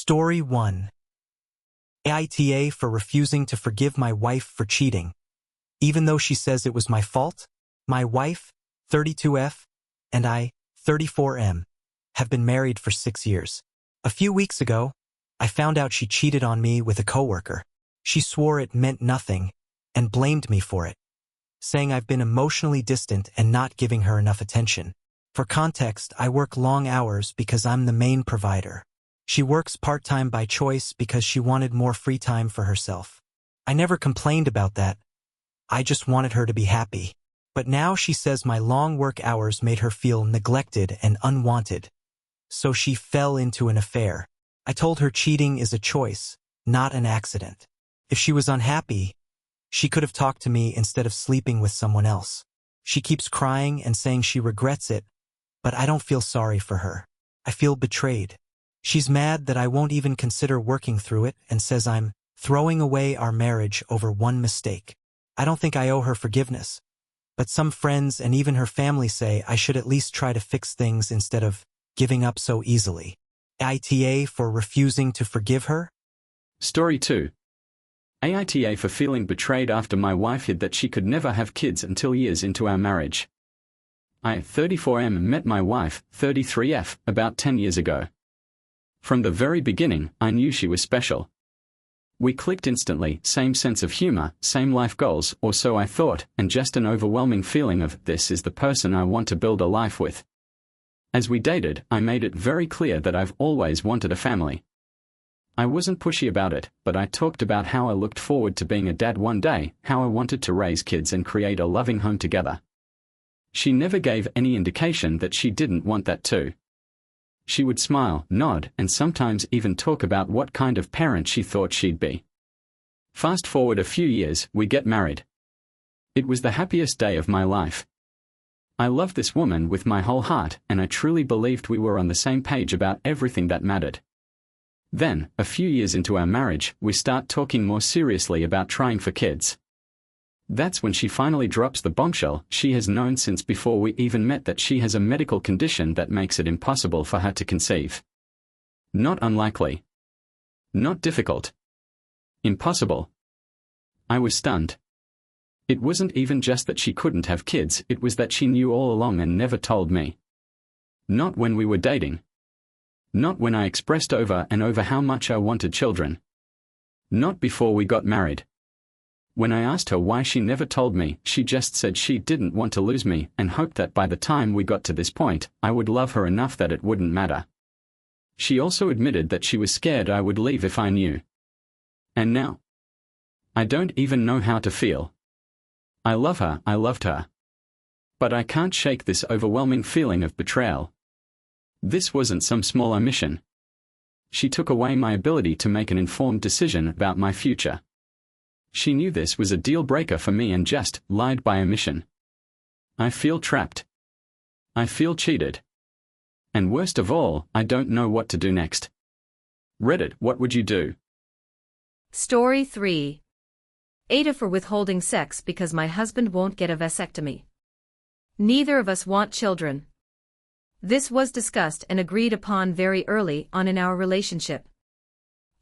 Story 1. AITA for refusing to forgive my wife for cheating. Even though she says it was my fault, my wife, 32F, and I, 34M, have been married for 6 years. A few weeks ago, I found out she cheated on me with a coworker. She swore it meant nothing and blamed me for it, saying I've been emotionally distant and not giving her enough attention. For context, I work long hours because I'm the main provider. She works part-time by choice because she wanted more free time for herself. I never complained about that. I just wanted her to be happy. But now she says my long work hours made her feel neglected and unwanted. So she fell into an affair. I told her cheating is a choice, not an accident. If she was unhappy, she could have talked to me instead of sleeping with someone else. She keeps crying and saying she regrets it, but I don't feel sorry for her. I feel betrayed. She's mad that I won't even consider working through it and says I'm throwing away our marriage over one mistake. I don't think I owe her forgiveness, but some friends and even her family say I should at least try to fix things instead of giving up so easily. AITA for refusing to forgive her? Story 2. AITA for feeling betrayed after my wife hid that she could never have kids until years into our marriage. I, 34M, met my wife, 33F, about 10 years ago. From the very beginning, I knew she was special. We clicked instantly, same sense of humor, same life goals, or so I thought, and just an overwhelming feeling of, this is the person I want to build a life with. As we dated, I made it very clear that I've always wanted a family. I wasn't pushy about it, but I talked about how I looked forward to being a dad one day, how I wanted to raise kids and create a loving home together. She never gave any indication that she didn't want that too. She would smile, nod, and sometimes even talk about what kind of parent she thought she'd be. Fast forward a few years, we get married. It was the happiest day of my life. I loved this woman with my whole heart, and I truly believed we were on the same page about everything that mattered. Then, a few years into our marriage, we start talking more seriously about trying for kids. That's when she finally drops the bombshell she has known since before we even met, that she has a medical condition that makes it impossible for her to conceive. Not unlikely. Not difficult. Impossible. I was stunned. It wasn't even just that she couldn't have kids, it was that she knew all along and never told me. Not when we were dating. Not when I expressed over and over how much I wanted children. Not before we got married. When I asked her why she never told me, she just said she didn't want to lose me and hoped that by the time we got to this point, I would love her enough that it wouldn't matter. She also admitted that she was scared I would leave if I knew. And now? I don't even know how to feel. I love her, I loved her. But I can't shake this overwhelming feeling of betrayal. This wasn't some small omission. She took away my ability to make an informed decision about my future. She knew this was a deal breaker for me and just lied by omission. I feel trapped. I feel cheated. And worst of all, I don't know what to do next. Reddit, what would you do? Story 3. AITA for withholding sex because my husband won't get a vasectomy. Neither of us want children. This was discussed and agreed upon very early on in our relationship.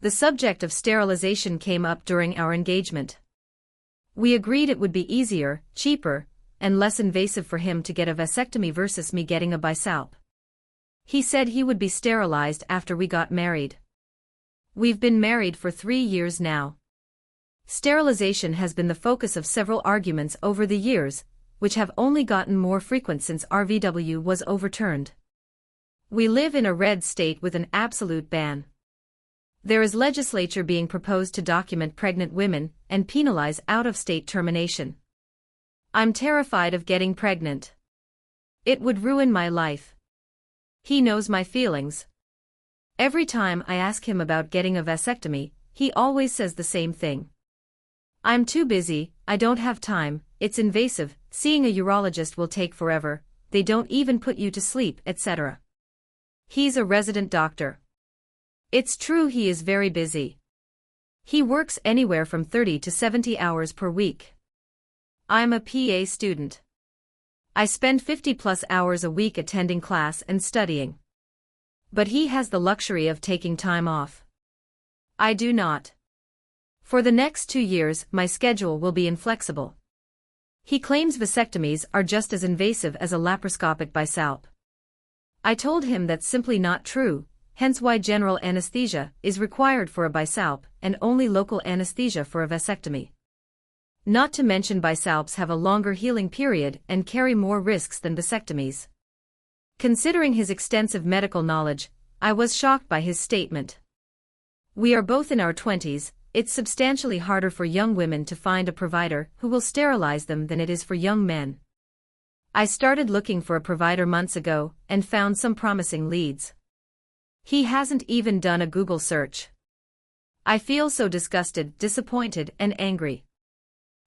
The subject of sterilization came up during our engagement. We agreed it would be easier, cheaper, and less invasive for him to get a vasectomy versus me getting a bisalp. He said he would be sterilized after we got married. We've been married for 3 years now. Sterilization has been the focus of several arguments over the years, which have only gotten more frequent since RVW was overturned. We live in a red state with an absolute ban. There is legislature being proposed to document pregnant women and penalize out-of-state termination. I'm terrified of getting pregnant. It would ruin my life. He knows my feelings. Every time I ask him about getting a vasectomy, he always says the same thing. I'm too busy, I don't have time, it's invasive, seeing a urologist will take forever, they don't even put you to sleep, etc. He's a resident doctor. It's true he is very busy. He works anywhere from 30 to 70 hours per week. I'm a PA student. I spend 50+ hours a week attending class and studying. But he has the luxury of taking time off. I do not. For the next 2 years, my schedule will be inflexible. He claims vasectomies are just as invasive as a laparoscopic bisalp. I told him that's simply not true, hence why general anesthesia is required for a bisalp and only local anesthesia for a vasectomy. Not to mention bisalps have a longer healing period and carry more risks than vasectomies. Considering his extensive medical knowledge, I was shocked by his statement. We are both in our 20s, it's substantially harder for young women to find a provider who will sterilize them than it is for young men. I started looking for a provider months ago and found some promising leads. He hasn't even done a Google search. I feel so disgusted, disappointed, and angry.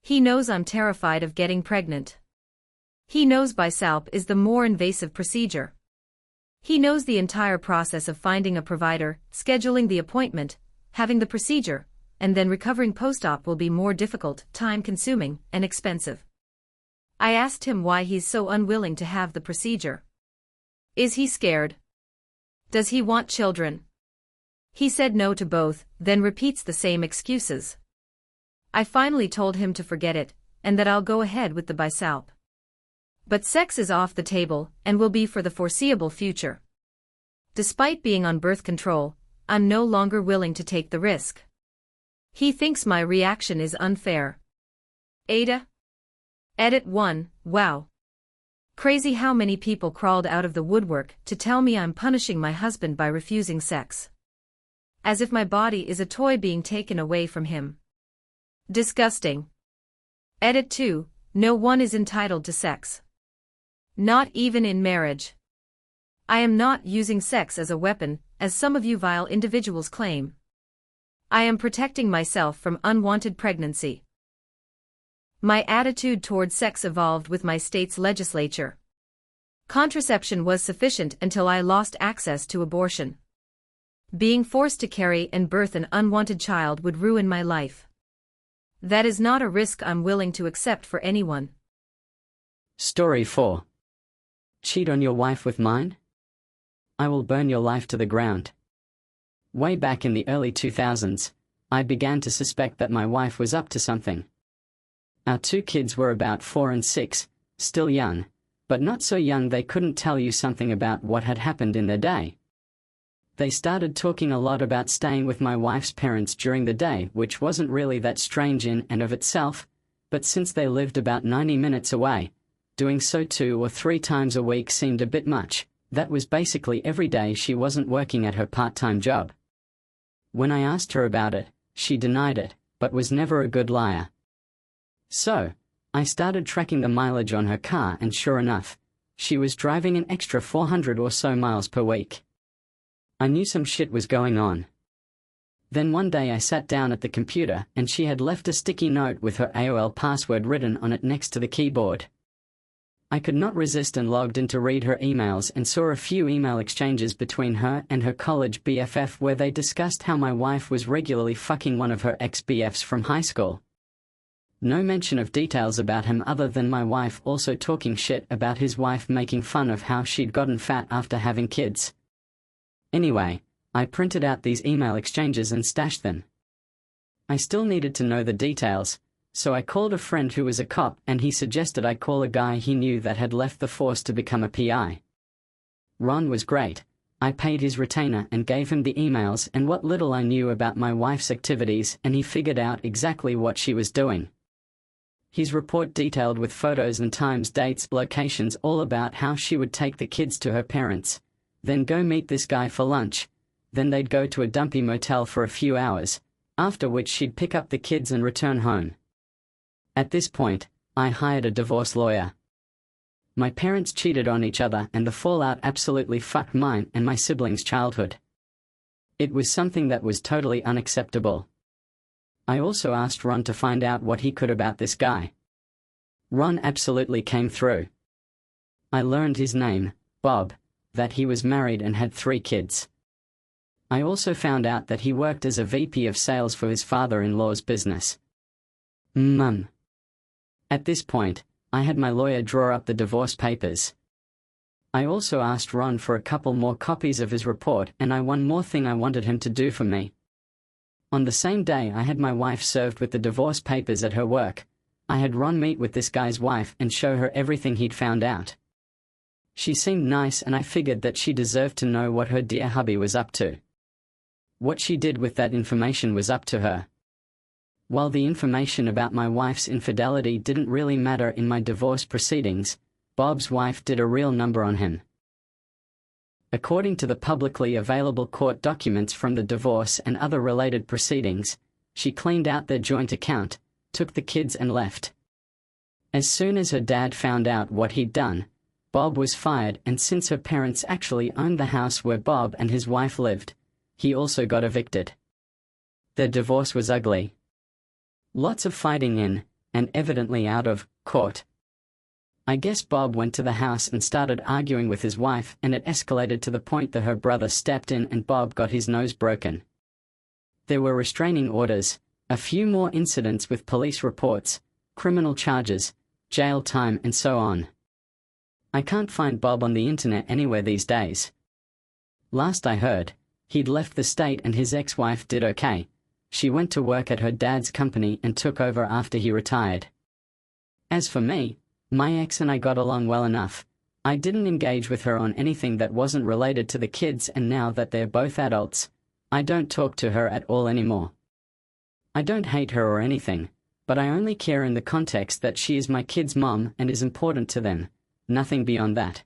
He knows I'm terrified of getting pregnant. He knows bisalp is the more invasive procedure. He knows the entire process of finding a provider, scheduling the appointment, having the procedure, and then recovering post-op will be more difficult, time-consuming, and expensive. I asked him why he's so unwilling to have the procedure. Is he scared? Does he want children? He said no to both, then repeats the same excuses. I finally told him to forget it, and that I'll go ahead with the bisalp. But sex is off the table, and will be for the foreseeable future. Despite being on birth control, I'm no longer willing to take the risk. He thinks my reaction is unfair. AITA? Edit 1, wow. Crazy how many people crawled out of the woodwork to tell me I'm punishing my husband by refusing sex. As if my body is a toy being taken away from him. Disgusting. Edit 2, no one is entitled to sex. Not even in marriage. I am not using sex as a weapon, as some of you vile individuals claim. I am protecting myself from unwanted pregnancy. My attitude toward sex evolved with my state's legislature. Contraception was sufficient until I lost access to abortion. Being forced to carry and birth an unwanted child would ruin my life. That is not a risk I'm willing to accept for anyone. Story 4. Cheat on your wife with mine? I will burn your life to the ground. Way back in the early 2000s, I began to suspect that my wife was up to something. Our 2 kids were about 4 and 6, still young, but not so young they couldn't tell you something about what had happened in their day. They started talking a lot about staying with my wife's parents during the day, which wasn't really that strange in and of itself, but since they lived about 90 minutes away, doing so 2 or 3 times a week seemed a bit much. That was basically every day she wasn't working at her part-time job. When I asked her about it, she denied it, but was never a good liar. So, I started tracking the mileage on her car, and sure enough, she was driving an extra 400 or so miles per week. I knew some shit was going on. Then one day I sat down at the computer and she had left a sticky note with her AOL password written on it next to the keyboard. I could not resist and logged in to read her emails and saw a few email exchanges between her and her college BFF where they discussed how my wife was regularly fucking one of her ex-BFs from high school. No mention of details about him other than my wife also talking shit about his wife, making fun of how she'd gotten fat after having kids. Anyway, I printed out these email exchanges and stashed them. I still needed to know the details, so I called a friend who was a cop and he suggested I call a guy he knew that had left the force to become a PI. Ron was great. I paid his retainer and gave him the emails and what little I knew about my wife's activities, and he figured out exactly what she was doing. His report detailed with photos and times, dates, locations, all about how she would take the kids to her parents, then go meet this guy for lunch, then they'd go to a dumpy motel for a few hours, after which she'd pick up the kids and return home. At this point, I hired a divorce lawyer. My parents cheated on each other and the fallout absolutely fucked mine and my siblings' childhood. It was something that was totally unacceptable. I also asked Ron to find out what he could about this guy. Ron absolutely came through. I learned his name, Bob, that he was married and had 3 kids. I also found out that he worked as a VP of sales for his father-in-law's business. Mum. At this point, I had my lawyer draw up the divorce papers. I also asked Ron for a couple more copies of his report, and one more thing I wanted him to do for me. On the same day I had my wife served with the divorce papers at her work, I had Ron meet with this guy's wife and show her everything he'd found out. She seemed nice and I figured that she deserved to know what her dear hubby was up to. What she did with that information was up to her. While the information about my wife's infidelity didn't really matter in my divorce proceedings, Bob's wife did a real number on him. According to the publicly available court documents from the divorce and other related proceedings, she cleaned out their joint account, took the kids and left. As soon as her dad found out what he'd done, Bob was fired, and since her parents actually owned the house where Bob and his wife lived, he also got evicted. Their divorce was ugly. Lots of fighting in, and evidently out of, court. I guess Bob went to the house and started arguing with his wife, and it escalated to the point that her brother stepped in and Bob got his nose broken. There were restraining orders, a few more incidents with police reports, criminal charges, jail time and so on. I can't find Bob on the internet anywhere these days. Last I heard, he'd left the state and his ex-wife did okay. She went to work at her dad's company and took over after he retired. As for me, my ex and I got along well enough. I didn't engage with her on anything that wasn't related to the kids, and now that they're both adults, I don't talk to her at all anymore. I don't hate her or anything, but I only care in the context that she is my kids' mom and is important to them, nothing beyond that.